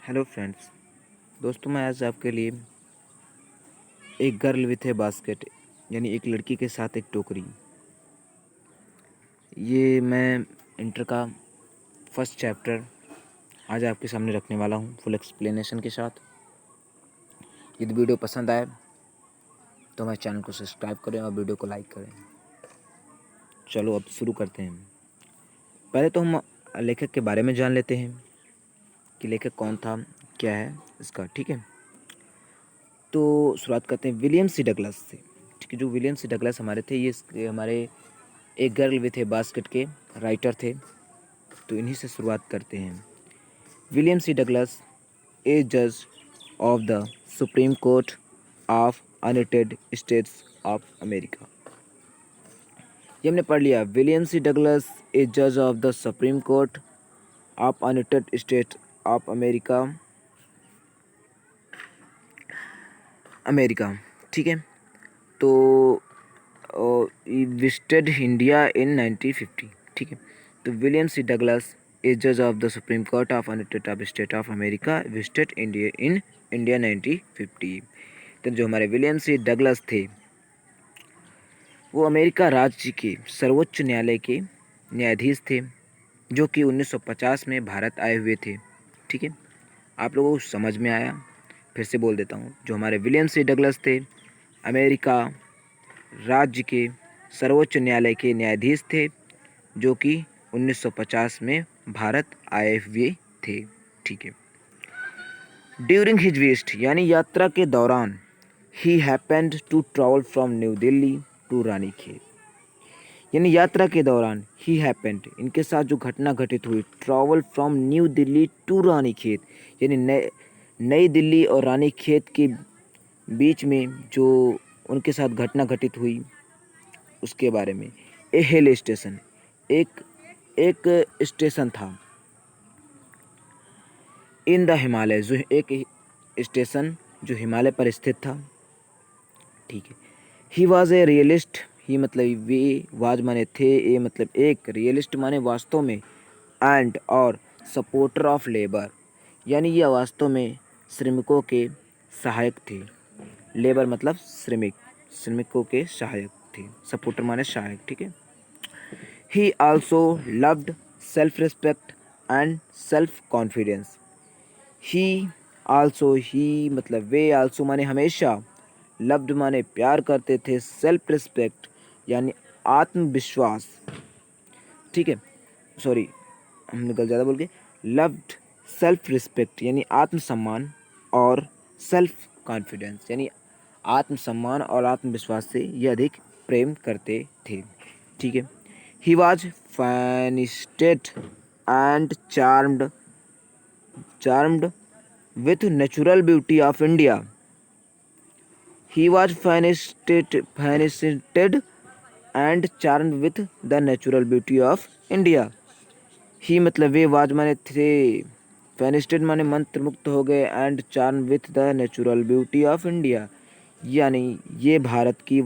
Hello friends. दोस्तों, मैं आज आपके लिए एक गर्ल विथ ए बास्केट यानी एक लड़की के साथ एक टोकरी, ये मैं इंटर का फर्स्ट चैप्टर आज आपके सामने रखने वाला हूँ फुल एक्सप्लेनेशन के साथ। यदि वीडियो पसंद आए तो हमारे चैनल को सब्सक्राइब करें और वीडियो को लाइक करें। चलो अब शुरू करते हैं। पहले तो हम लेखक के बारे में जान लेते हैं कि लेखक कौन था, क्या है इसका। ठीक है, तो शुरुआत करते हैं विलियम सी डगलस से। ठीक है, जो विलियम सी डगलस हमारे थे, ये हमारे एक गर्ल विथ ए बास्केट के राइटर थे। तो इन्हीं से शुरुआत करते हैं। विलियम सी डगलस ए जज of the supreme court of United states of America. ये हमने पढ़ लिया। विलियम सी डगलस ए जज of the supreme court of United states of America. ठीक है, तो विजिटेड इंडिया इन 1950। ठीक है, तो विलियम सी डगलस ए जज of the supreme court of United state of America visited India in India 1950। तो जो हमारे विलियम सी डगलस थे वो अमेरिका राज्य के सर्वोच्च न्यायालय के न्यायाधीश थे, जो कि 1950 में भारत आए हुए थे। ठीक है, आप लोगों को समझ में आया? फिर से बोल देता हूँ। जो हमारे विलियम सी डगलस थे अमेरिका राज्य के सर्वोच्च न्यायालय के न्यायाधीश थे, जो कि 1950 में भारत आए हुए थे। ठीक है, ड्यूरिंग हिज विजिट यानी यात्रा के दौरान ही happened to travel from new Delhi to Ranikhet. यानी यात्रा के दौरान ही हैपेंड, इनके साथ जो घटना घटित हुई, travel from new Delhi to Ranikhet, यानी नई दिल्ली और रानीखेत के बीच में जो उनके साथ घटना घटित हुई उसके बारे में। ए हिल स्टेशन, एक स्टेशन था इन द हिमालय, जो एक स्टेशन जो हिमालय पर स्थित था। ठीक है, ही वॉज ए रियलिस्ट, ही मतलब वे, वाज माने थे, ए मतलब एक, रियलिस्ट माने वास्तव में, एंड और सपोर्टर ऑफ लेबर, यानी यह वास्तव में श्रमिकों के सहायक थे। लेबर मतलब श्रमिकों के सहायक थे। सपोर्टर माने सहायक। ठीक है, he also loved self respect and self confidence. He also, he मतलब वे, आल्सो माने हमेशा, लव्ड माने प्यार करते थे, सेल्फ रिस्पेक्ट यानी आत्मविश्वास। ठीक है, सॉरी हमने गलत ज़्यादा बोल के, लव्ड सेल्फ रिस्पेक्ट यानी आत्मसम्मान, और सेल्फ कॉन्फिडेंस यानी आत्मसम्मान और आत्मविश्वास से ये अधिक प्रेम करते थे। ठीक है, he was fascinated and charmed with natural beauty of India. He was fascinated and charmed with the natural beauty of India. ही मतलब वे, वाज माने थे, फैनिस्टेड माने मंत्रमुग्ध हो गए, and charm with the natural beauty of India, यानी ये भारत की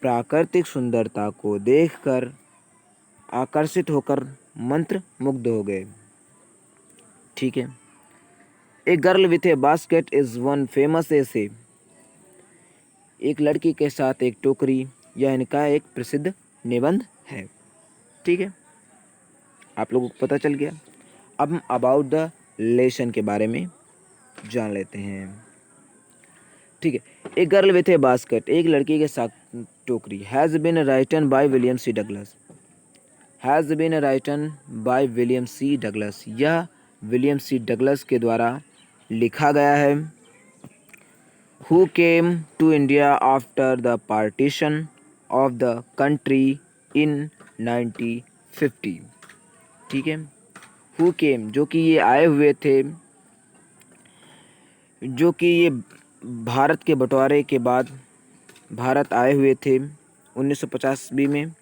प्राकृतिक सुंदरता को देखकर आकर्षित होकर मंत्र मुग्ध हो गए। ठीक है, a girl with A basket is one famous ऐसे, एक लड़की के साथ एक टोकरी, यह इनका एक प्रसिद्ध निबंध है। ठीक है, आप लोगों को पता चल गया। अब हम अबाउट द लेसन के बारे में जान लेते हैं। ठीक है, एक गर्ल विथ ए बास्केट, एक लड़की के साथ टोकरी, has been written by William C Douglas. Has been written by William C Douglas, यह विलियम सी डगलस के द्वारा लिखा गया है। Who came to India after the partition of the country in 1950। ठीक है, Who came जो कि ये आए हुए थे, जो कि ये भारत के बंटवारे के बाद भारत आए हुए थे 1950 में।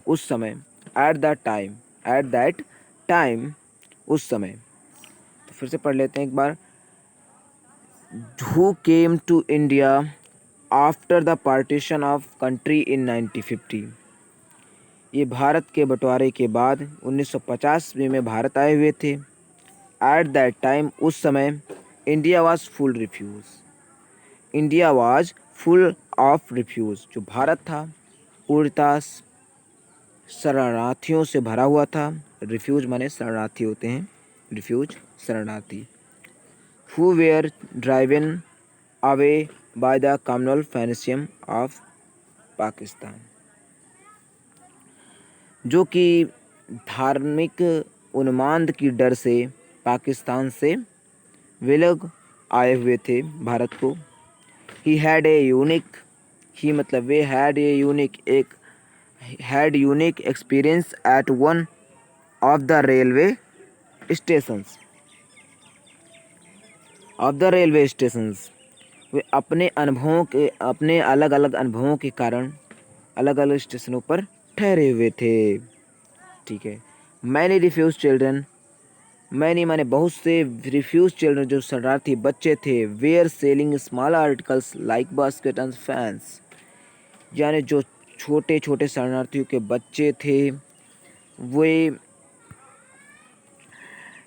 उस समय, एट दैट टाइम उस समय। तो फिर से पढ़ लेते हैं एक बार। Who came to India after the partition of country in 1950। ये भारत के बंटवारे के बाद 1950 में भारत आए हुए थे। एट दैट टाइम, उस समय, India was full refuse, India was full of refuse, जो भारत था पूर्णतः शरणार्थियों से भरा हुआ था। रिफ्यूज माने शरणार्थी होते हैं, रिफ्यूज शरणार्थी। Who were driven away by the communal fanaticism of Pakistan, जो कि धार्मिक उन्माद की डर से पाकिस्तान से वे लोग आए हुए थे भारत को। He had a unique, he मतलब वे हैड ए यूनिक, एक had unique experience at one of the railway stations, of the railway stations, वे अपने अनुभवों के, अपने अलग अलग अनुभवों के कारण अलग अलग स्टेशनों पर ठहरे हुए थे। ठीक है। मैनी रिफ्यूज चिल्ड्रन, मैनी माने बहुत से, रिफ्यूज चिल्ड्रन जो शरणार्थी बच्चे थे, were selling small articles like basket and fans, यानी जो छोटे छोटे शरणार्थियों के बच्चे थे, वे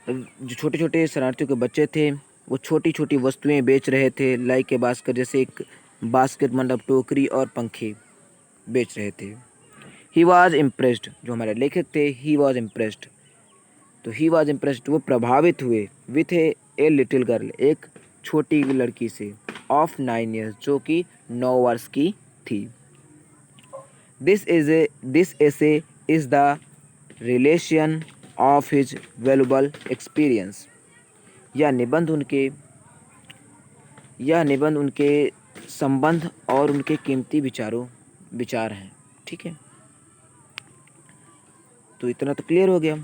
जो छोटे छोटे शरणार्थियों के बच्चे थे वो छोटी छोटी वस्तुएं बेच रहे थे, लाइक ए बास्केट, जैसे एक बास्केट मतलब टोकरी और पंखे बेच रहे थे। ही वॉज इम्प्रेस्ड, जो हमारे लेखक थे, ही वॉज इम्प्रेस्ड, तो ही वॉज इम्प्रेस्ड, वो प्रभावित हुए, विथ ए लिटिल गर्ल, एक छोटी लड़की से, ऑफ 9 ईयर्स, जो कि 9 वर्ष की थी। This essay is the relation of his valuable experience, यह निबंध उनके, यह निबंध उनके संबंध और उनके कीमती विचार हैं। ठीक है, तो इतना तो क्लियर हो गया।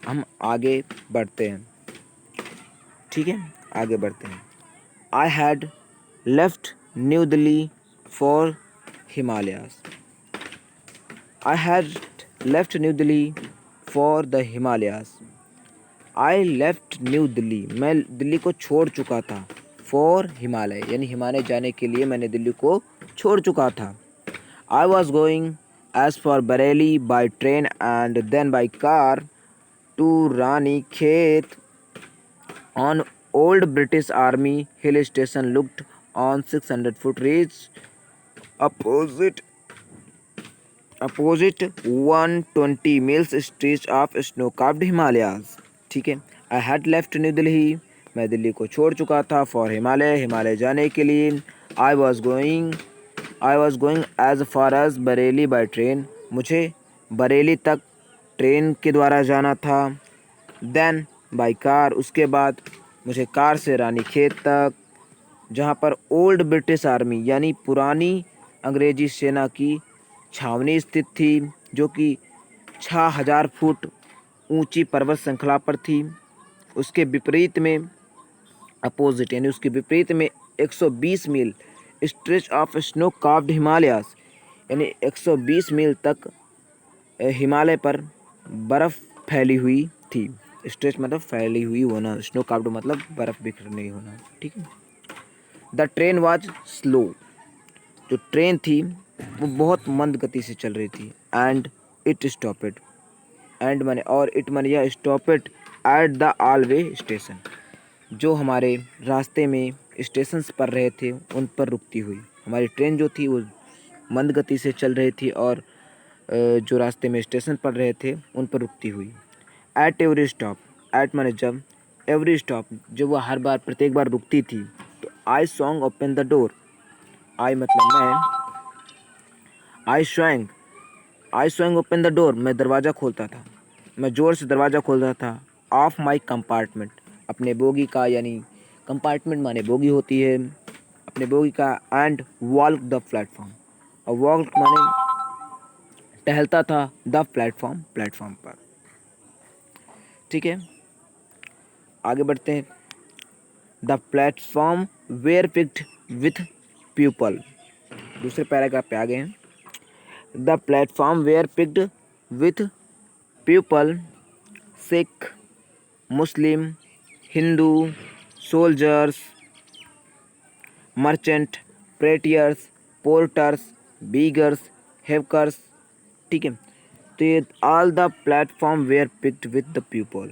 हम आगे बढ़ते हैं। ठीक है, आगे बढ़ते हैं। आई had left New Delhi for Himalayas, I had left New Delhi for the Himalayas, I left New Delhi, मैं दिल्ली को छोड़ चुका था, फॉर हिमालय, यानी हिमालय जाने के लिए मैंने दिल्ली को छोड़ चुका था। I was going as far Bareilly by train and then by car to Ranikhet on old British army hill station looked on 600 foot reach opposite 120 miles stretch of snow carved Himalayas. ठीक है, I had left New Delhi, मैं दिल्ली को छोड़ चुका था, for Himalaya, Himalaya जाने के लिए। I was going as far as Bareilly by train, मुझे बरेली तक ट्रेन के द्वारा जाना था। देन बाई कार, उसके बाद मुझे कार से रानीखेत तक, जहाँ पर ओल्ड ब्रिटिश आर्मी यानी पुरानी अंग्रेजी सेना की छावनी स्थित थी, जो कि 6000 फुट ऊंची पर्वत श्रृंखला पर थी। उसके विपरीत में, अपोजिट यानी उसके विपरीत में, 120 mile stretch of snow carved Himalayas, यानी 120 मील तक हिमालय पर बर्फ़ फैली हुई थी। स्ट्रेच मतलब फैली हुई होना, स्नो कार्व्ड मतलब बर्फ़ बिखर नहीं होना। ठीक है। द ट्रेन वाज स्लो, जो ट्रेन थी वो बहुत मंद गति से चल रही थी। एंड इट स्टॉपेड, एंड माने और, इट माने यह, स्टॉपेड एट द ऑलवे स्टेशन, जो हमारे रास्ते में स्टेशंस पर रहे थे उन पर रुकती हुई। हमारी ट्रेन जो थी वो मंद गति से चल रही थी और जो रास्ते में स्टेशन पर रहे थे उन पर रुकती हुई। एट एवरी स्टॉप, एट माने जब, एवरी स्टॉप जब वह हर बार, प्रत्येक बार रुकती थी, तो आई सॉन्ग ओपन द डोर, आई मतलब मैं, आई स्वैंग ओपन द डोर, मैं दरवाज़ा खोलता था, मैं ज़ोर से दरवाज़ा खोलता था, ऑफ माई कंपार्टमेंट, अपने बोगी का, यानी कंपार्टमेंट माने बोगी होती है, अपने बोगी का। एंड वॉक द प्लेटफॉर्म, और वॉक माने टहलता था, द प्लेटफॉर्म पर। ठीक है, आगे बढ़ते हैं। The platform were picked with people, दूसरे पैराग्राफ पे आ गए हैं। The platform were picked with people, Sikh, Muslim, Hindu, soldiers, merchant, traders, porters, beggars, hawkers. ठीक है, तो ये all the platform were picked with the people,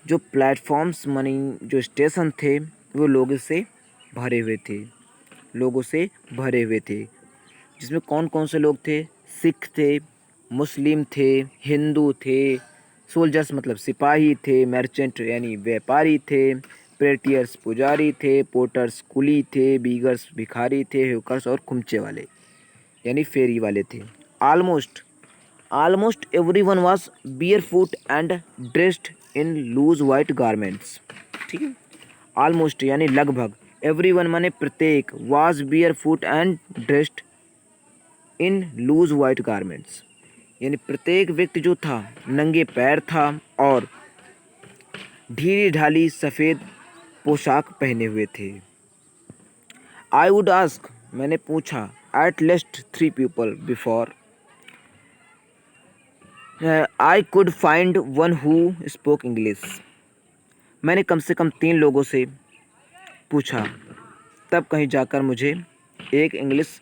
जो प्लेटफॉर्म्स मनी जो स्टेशन थे वो लोगों से भरे हुए थे, लोगों से भरे हुए थे। जिसमें कौन कौन से लोग थे? सिख थे, मुस्लिम थे, हिंदू थे, सोल्जर्स मतलब सिपाही थे, मर्चेंट यानी व्यापारी थे, प्रेटियर्स पुजारी थे, पोर्टर्स कुली थे, बीगर्स भिखारी थे, हुकर्स और खुमचे वाले यानी फेरी वाले थे। Almost everyone was barefoot and dressed in loose white garments. ठीक है, ऑलमोस्ट यानी लगभग, एवरीवन माने प्रत्येक, was barefoot and dressed in loose white garments यानी प्रत्येक व्यक्ति जो था नंगे पैर था और ढीली ढाली सफ़ेद पोशाक पहने हुए थे। आई वुड आस्क मैंने पूछा, at least 3 people before I could find one who spoke English. मैंने कम से कम 3 लोगों से पूछा, तब कहीं जाकर मुझे एक इंग्लिश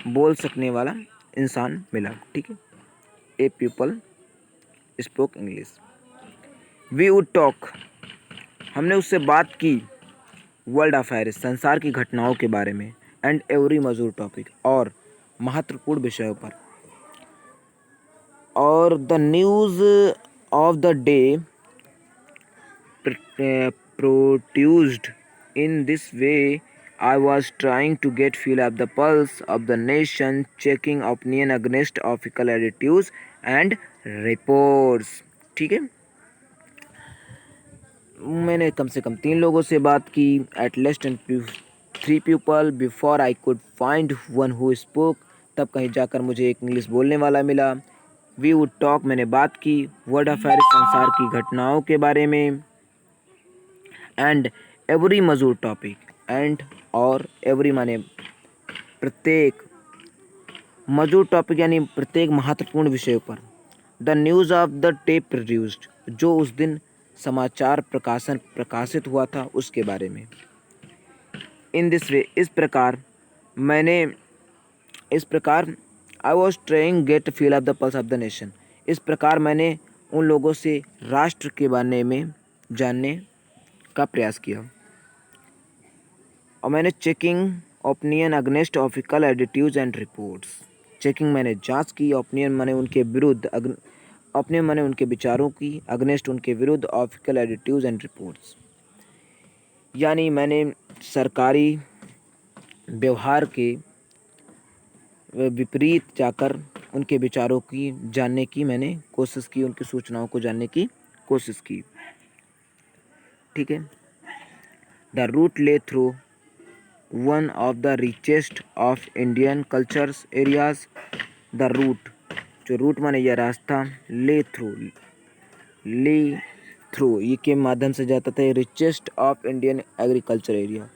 बोल सकने वाला इंसान मिला। ठीक है, a people spoke English. We would talk हमने उससे बात की, वर्ल्ड अफेयर्स संसार की घटनाओं के बारे में, एंड एवरी मजूर टॉपिक और महत्वपूर्ण विषयों पर। और the news of the day produced in this way. I was trying to get feel of the pulse of the nation, checking opinion against official attitudes and reports। ठीक है, मैंने कम से कम 3 लोगों से बात की, at least and 3 people before I could find one who spoke, तब कहीं जाकर मुझे एक इंग्लिश बोलने वाला मिला। वी वुड टॉक मैंने बात की, वर्ल्ड अफेयर्स संसार की घटनाओं के बारे में, एंड एवरी मजूर टॉपिक, एंड और एवरी माने प्रत्येक, मजूर टॉपिक यानी प्रत्येक महत्वपूर्ण विषयों पर। The news of the day produced जो उस दिन समाचार प्रकाशित हुआ था उसके बारे में। इन दिस वे इस प्रकार I was trying get feel of the pulse of the nation. इस प्रकार मैंने उन लोगों से राष्ट्र के बारे में जानने का प्रयास किया। और मैंने checking opinion against official attitudes and reports. Checking मैंने जांच की, ओपिनियन मैंने उनके विरुद्ध, ओपिनियन मैंने उनके विचारों की, अगेंस्ट उनके विरुद्ध ऑफिशियल एडिट्यूज एंड रिपोर्ट्स यानी मैंने सरकारी व्यवहार के विपरीत जाकर उनके विचारों की जानने की मैंने कोशिश की, उनकी सूचनाओं को जानने की कोशिश की। ठीक है, the route lay through one of the richest of Indian cultures areas. The route जो रूट माने यह रास्ता, ले थ्रू ये के माध्यम से जाता था richest of Indian agriculture area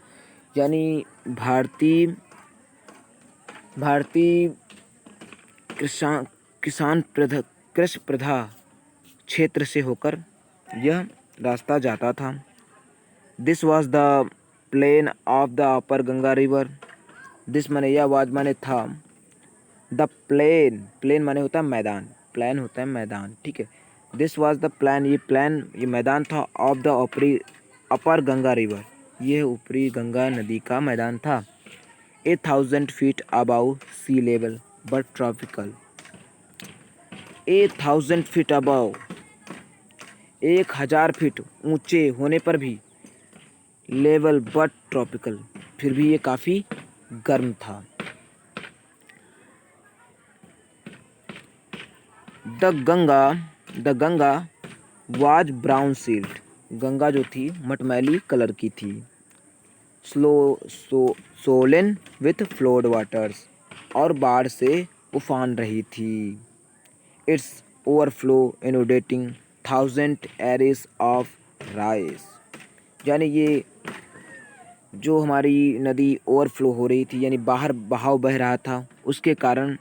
यानी भारतीय कृषि प्रधा क्षेत्र से होकर यह रास्ता जाता था। This was the plain of the upper Ganga river. This माने यह आवाज माने था, द प्लेन माने होता है मैदान, प्लान होता है मैदान। ठीक है, दिस वाज द प्लान ये मैदान था, of the upper Ganga river ये ऊपरी गंगा नदी का मैदान था। 8,000 feet above sea level but tropical. 8,000 feet above 1,000 feet ऊंचे होने पर भी, लेवल बट ट्रॉपिकल फिर भी ये काफ़ी गर्म था। The Ganga was brown silted. Ganga जो थी मटमैली कलर की थी। सोलन विथ फ्लोड वाटर्स और बाढ़ से उफान रही थी। It's overflow inundating 1,000 acres of rice यानी ये जो हमारी नदी ओवरफ्लो हो रही थी यानी बाहर बहाव बह रहा था, उसके कारण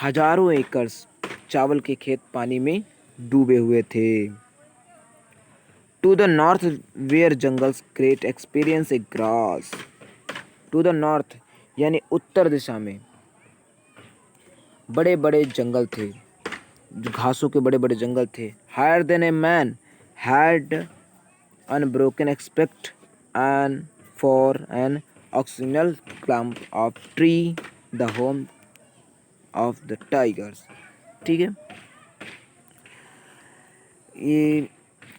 हजारों एकर्स चावल के खेत पानी में डूबे हुए थे। To the north were jungles great experience a grass. To the north यानी उत्तर दिशा में बड़े बड़े जंगल थे, घासों के बड़े बड़े जंगल थे। Higher than a man had unbroken except and for an occasional clump of tree, the home of the tigers. ठीक है, ये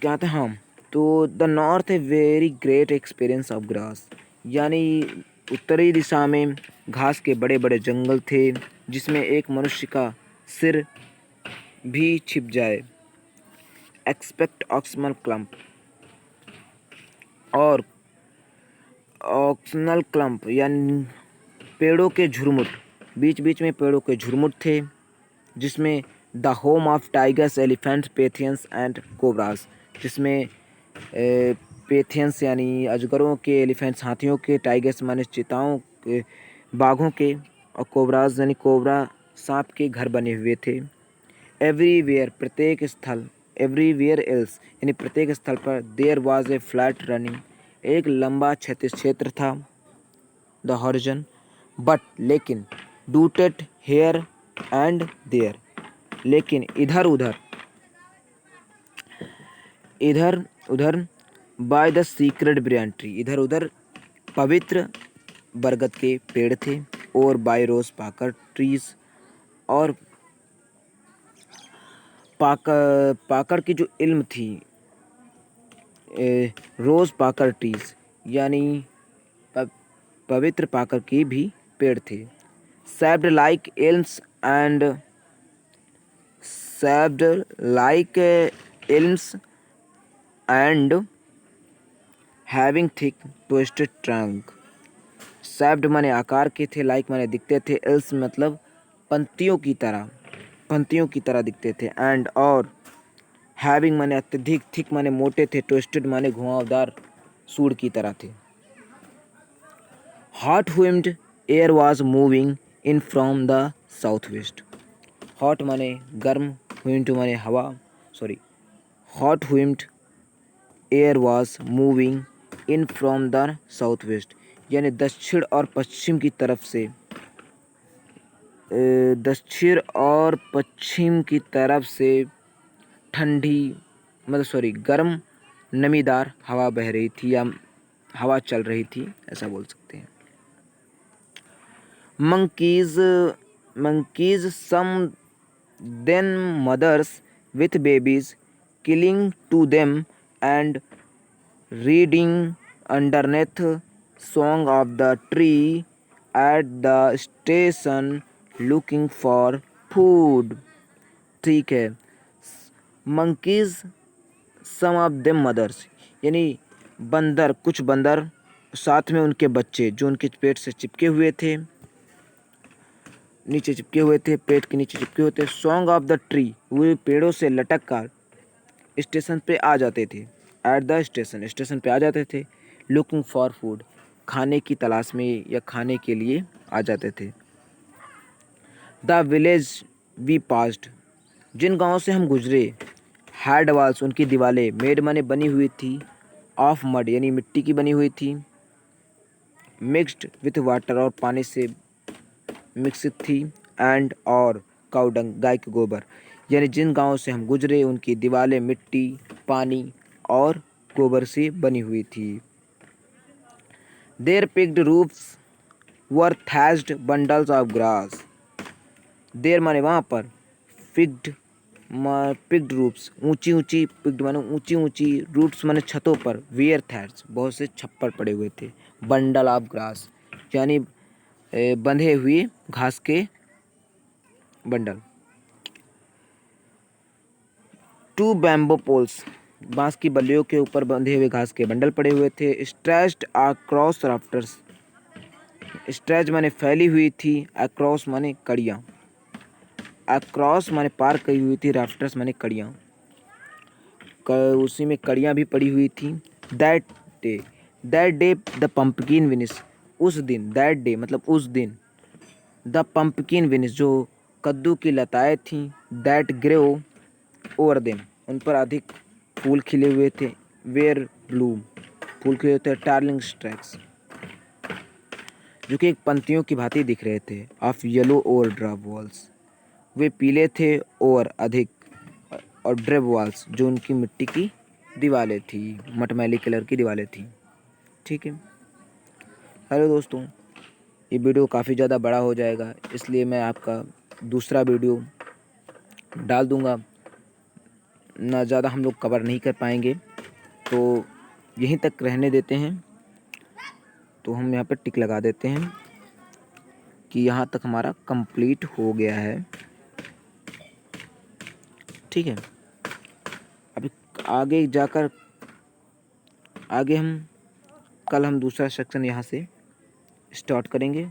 क्या था, हाँ, तो the north a very great experience of grass, यानी उत्तरी दिशा में घास के बड़े बड़े जंगल थे जिसमें एक मनुष्य का सिर भी छिप जाए। एक्सपेक्ट ऑक्समल क्लम्प, और ऑक्सनल क्लम्प यानी पेड़ों के झुरमुट, बीच बीच में पेड़ों के झुरमुट थे जिसमें the home of tigers, elephants, pythons and cobras, जिसमें पेथियंस यानी अजगरों के, एलिफेंट्स हाथियों के, टाइगर्स माने चीताओं के, बाघों के, और कोबराज यानी कोबरा सांप के घर बने हुए थे। एवरीवेयर प्रत्येक स्थल, एवरीवेयर एल्स यानी प्रत्येक स्थल पर, there was a flat running एक लंबा क्षैतिज क्षेत्र था, द हॉरिजन, बट लेकिन, डूटेड हेयर एंड देयर, लेकिन इधर उधर, इधर उधर, by the secret Brian tree, इधर उधर पवित्र बरगद के पेड़ थे, और बाय रोज पाकर ट्रीज, और पाकर की जो इल्म थी, रोज पाकर ट्रीज यानी पवित्र पाकर के भी पेड़ थे। सेप्ड like elms and सेप्ड like elms and having thick twisted trunk. सेप्ड माने आकार के थे, लाइक माने दिखते थे, एल्स मतलब पंक्तियों की तरह दिखते थे, एंड और हैविंग माने अत्यधिक, थिक माने मोटे थे, ट्विस्टेड माने घुमावदार सूंड की तरह थे। Hot humid air was moving in from the south west. Hot माने गर्म, ह्यूमिड माने हवा, sorry, hot humid air was moving in from the south west, यानी दक्षिण और पश्चिम की तरफ से, दक्षिण और पश्चिम की तरफ से ठंडी, मतलब सॉरी, गर्म नमीदार हवा बह रही थी, या हवा चल रही थी, ऐसा बोल सकते हैं। monkeys some then mothers with babies killing to them and reading underneath song of the tree at the station looking for food। ठीक है, monkeys some of them mothers यानी बंदर, कुछ बंदर, साथ में उनके बच्चे जो उनके पेट से चिपके हुए थे, नीचे चिपके हुए थे, पेट के नीचे चिपके हुए थे। सॉन्ग ऑफ द ट्री, वे पेड़ों से लटक कर स्टेशन पे आ जाते थे, एट द स्टेशन, स्टेशन पे आ जाते थे। लुकिंग फॉर फूड, खाने की तलाश में या खाने के लिए आ जाते थे। द विलेज वी पास्ड, जिन गाँव से हम गुजरे, हैड वाल्स, उनकी दीवारें, मेड माने बनी हुई थी, ऑफ मड यानी मिट्टी की बनी हुई थी, मिक्स्ड विथ वाटर, और पानी से मिक्सित थी, एंड और काउडंग, गाय के गोबर, यानी जिन गाँव से हम गुजरे उनकी दीवारें मिट्टी, पानी और गोबर से बनी हुई थी। Their pitched roofs were thatched bundles of grass, there माने वहाँ पर, पिग्ड रूफ्स ऊंची ऊंची, पिग्ड माने ऊंची ऊंची, रूट्स माने छतों पर, वेयर थैट्स बहुत से छप्पर पड़े हुए थे, बंडल ऑफ ग्रास यानी बंधे हुए घास के बंडल। टू बैम्बो पोल्स, बांस की बल्लियों के ऊपर बंधे हुए घास के बंडल पड़े हुए थे। स्ट्रेच्ड अक्रॉस राफ्टर्स, स्ट्रेच माने फैली हुई थी, अक्रॉस माने कड़ियाँ, अक्रॉस माने पार की हुई थी, राफ्टर्स माने कड़ियाँ, उसी में कड़ियाँ भी पड़ी हुई थी। दैट डे द पंपकिन विनिस, उस दिन, दैट डे मतलब उस दिन, द पंपकिन विनिस जो कद्दू की लताएं थीं, दैट ग्रो ओवर देम, उन पर अधिक फूल खिले हुए थे, वेयर ब्लूम, फूल खिले हुए थे, टार्लिंग स्ट्रैक्स, जो कि एक पंक्तियों की भांति दिख रहे थे, of yellow over drop walls, वे पीले थे और अधिक, और ड्रेब वॉल्स जो उनकी मिट्टी की दीवारें थी, मटमैली कलर की दीवारें थी। ठीक है। हेलो दोस्तों, ये वीडियो काफ़ी ज़्यादा बड़ा हो जाएगा, इसलिए मैं आपका दूसरा वीडियो डाल दूँगा। ना ज़्यादा हम लोग कवर नहीं कर पाएंगे, तो यहीं तक रहने देते हैं। तो हम यहाँ पर टिक लगा देते हैं कि यहाँ तक हमारा कंप्लीट हो गया है। ठीक है। अभी आगे जाकर कल हम दूसरा सेक्शन यहाँ से स्टार्ट करेंगे।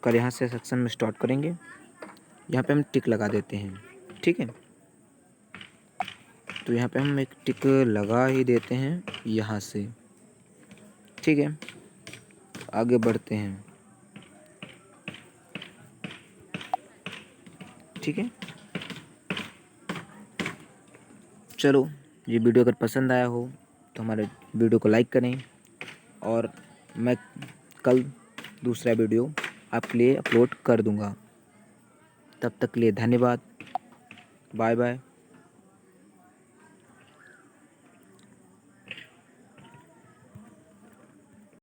कल यहाँ से सेक्शन में स्टार्ट करेंगे। यहाँ पे हम टिक लगा देते हैं। ठीक है। तो यहाँ पे हम एक टिक लगा ही देते हैं यहाँ से। ठीक है। आगे बढ़ते हैं। ठीक है। चलो, ये वीडियो अगर पसंद आया हो तो हमारे वीडियो को लाइक करें, और मैं कल दूसरा वीडियो आपके लिए अपलोड कर दूंगा। तब तक के लिए धन्यवाद। Bye bye.